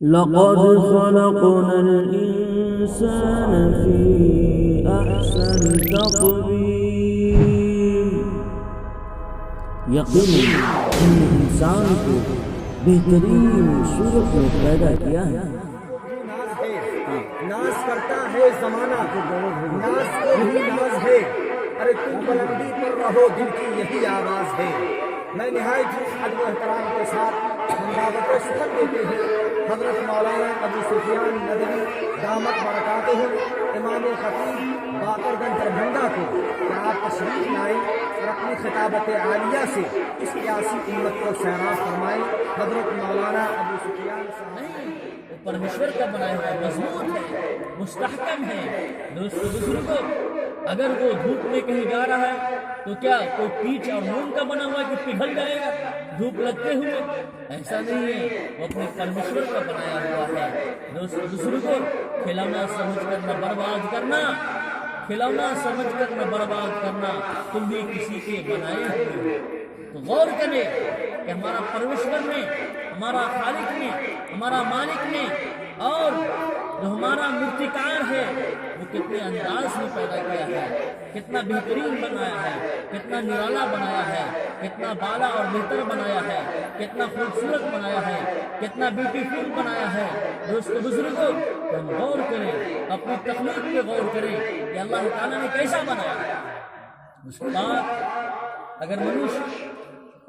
لقد خلقنا الإنسان في أحسن تقويم. یقیناً ہم نے انسان کو بہترین صورت میں پیدا کیا ہے. ناز کرتا ہے زمانہ، ناز کو ہی ناز ہے. ارے تم بلندی پر رہو، دل کی یہی آواز ہے. میں نہایت ہی ادب و احترام کے ساتھ دعوت سخن دیتے ہیں حضرت مولانا ابو سفیان ندوی دامت برکاتہ امام خطیب باقرگنج دربھنگا کو کہ آپ تشریف لائیں اور اپنی خطابت عالیہ سے اس پیاسی امت کو سیراب فرمائیں. حضرت مولانا ابو سفیان پرمیشور کا بنایا ہوا مضبوط ہے، مستحکم ہے. دوستو بزرگوں، اگر وہ دھوپ میں کہیں جا رہا ہے تو کیا کوئی پیچ اور موم کا بنا ہوا ہے کہ پگھل جائے گا دھوپ لگتے ہوئے؟ ایسا نہیں ہے، وہ اپنے پرمیشور کا بنایا ہوا ہے. دوستو بزرگوں، کھلونا سمجھ کر نہ برباد کرنا، کھلونا سمجھ کر نہ برباد کرنا، تم بھی کسی کے بنائے ہوئے ہو. تو غور کریں کہ ہمارا پرمیشور نے، ہمارا خالق نے، ہمارا مالک نے اور جو ہمارا مورتیکار ہے وہ کتنے انداز میں پیدا کیا ہے، کتنا بہترین بنایا ہے، کتنا نرالا بنایا ہے، کتنا بالا اور بہتر بنایا ہے، کتنا خوبصورت بنایا ہے، کتنا بیوٹیفل بنایا ہے. دوستو بزرگوں، ہم غور کریں، اپنی تخلیق پہ غور کریں کہ اللہ تعالیٰ نے کیسا بنایا. اس کے بعد اگر منوش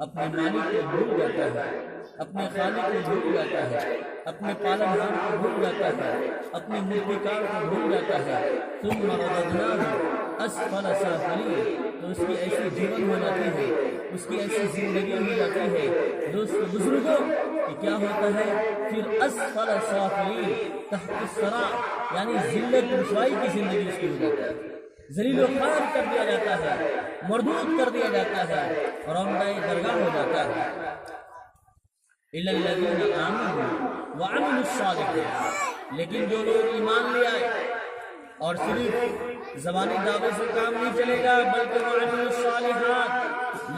اپنے مالک کو بھول جاتا ہے، اپنے خالق کو بھول جاتا ہے، اپنے پالن ہار کو بھول جاتا ہے، اپنے مورتیکار کو بھول جاتا ہے، ثم رددناہ اسفل سافلین، تو اس کی ایسی جیون ہو جاتی ہے، اس کی ایسی زندگی ہو جاتی ہے. دوستو بزرگوں، کہ کیا ہوتا ہے پھر اسفل سافلین تحت الثرى، یعنی ذلت رسوائی کی زندگی اس کی ہو جاتی ہے. ذلیل و خوار کر دیا جاتا ہے، مردود کر دیا جاتا ہے اور عمدہ درگاہ ہو جاتا ہے. الا الذین آمنوا وعملوا الصالحات، لیکن جو لوگ ایمان لے آئے اور صرف زبانی دعوے سے کام نہیں چلے گا بلکہ وعملوا الصالحات،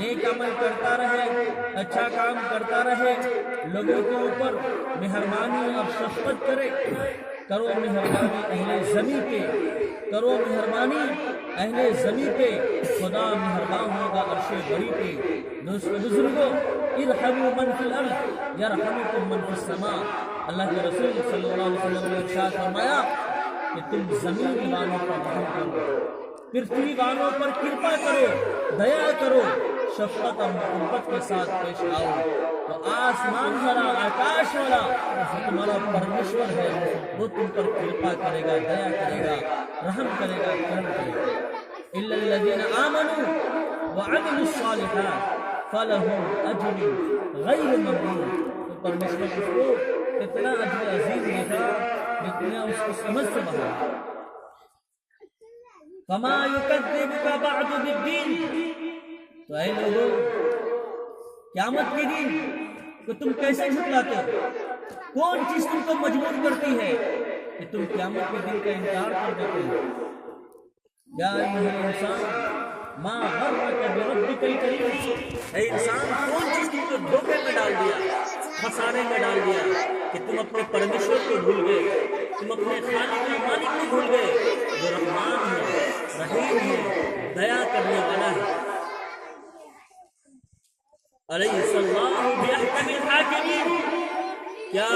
نیک عمل کرتا رہے، اچھا کام کرتا رہے، لوگوں کے اوپر مہربانی اور شفقت کرے. کرو مہربانی اہل زمین پہ، کرو مہربانی اہل زمین پہ، خدا مہربان ہوگا عرش بری پہ. دوستو بزرگوں، ارحموا من فی الارض یرحمکم من فی السماء، اللہ کے رسول صلی اللہ علیہ وسلم نے ارشاد فرمایا کہ تم زمین والوں پر رحم کرو، پرتھوی والوں پر کرپا کرو، دیا کرو، شفقت اور محبت کے ساتھ پیش آؤ، تو آسمان والا، آکاش والا جو تمہارا پرمیشور ہے وہ تم پر کرپا کرے گا، دیا کرے گا، رحم کرے گا، کرم کرے گا. الا الذین آمنوا وعملوا الصالحات فلہم اجر غیر ممنون. تو پرمیشور اس کو اتنا اجر عظیم دیکھا جتنا اس کی سمجھ سے باہر. فما یکذبک بعد بالدین، تو اے لوگوں، قیامت کے دن تو تم کیسے جھٹلاتے ہو؟ کون چیز تم کو مجبور کرتی ہے کہ تم قیامت کے دن کا انکار کر دیتے ہو؟ یا ایھا الانسان ما غرک بربک الکریم، اے انسان کون چیز تم کو دھوکے میں ڈال دیا، خسارے میں ڈال دیا کہ تم اپنے پرمیشور کو بھول گئے، تم اپنے خالق اور مالک کو بھول گئے جو رحمان ہے، رحیم ہے، دیا کرنے والا ہے. الیس اللہ باحکم الحاکمین، کیا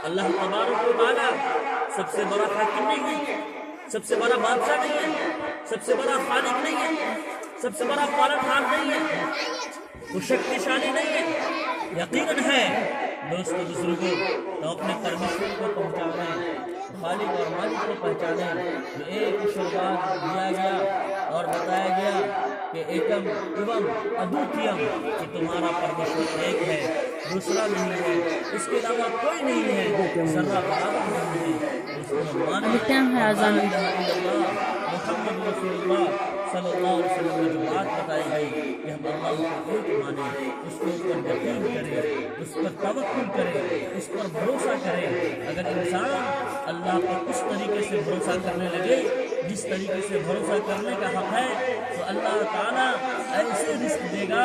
اللہ تبارک و تعالی سب سے بڑا حاکم نہیں ہے، سب سے بڑا بادشاہ نہیں ہے، سب سے بڑا خالق نہیں ہے، سب سے بڑا پالنہار نہیں ہے، وہ شکتیشالی نہیں ہے؟ یقیناً ہے. دوستو بزرگوں، تو اپنے پرمیشور کو پہچانیں، خالق اور مالک کو پہچانیں. جو ایک شروعات دیا گیا اور بتایا گیا کہ ایکم ایوم ادوتیم، کہ تمہارا پرمیشور ایک ہے، دوسرا نہیں ہے، اس کے علاوہ کوئی نہیں ہے، ذرہ برابر نہیں ہے. اس کو مانے محمد رسول اللہ صلی اللہ علیہ وسلم نے جو بات بتائی گئی کہ ہم اللہ کو ایک مانیں، اس کے اوپر یقین کریں، اس پر توکل کریں، اس پر بھروسہ کریں. اگر انسان اللہ پر اس طریقے سے بھروسہ کرنے لگے جس طریقے سے بھروسہ کرنے کا حق ہے، تو اللہ تعالیٰ ایسے رزق دے گا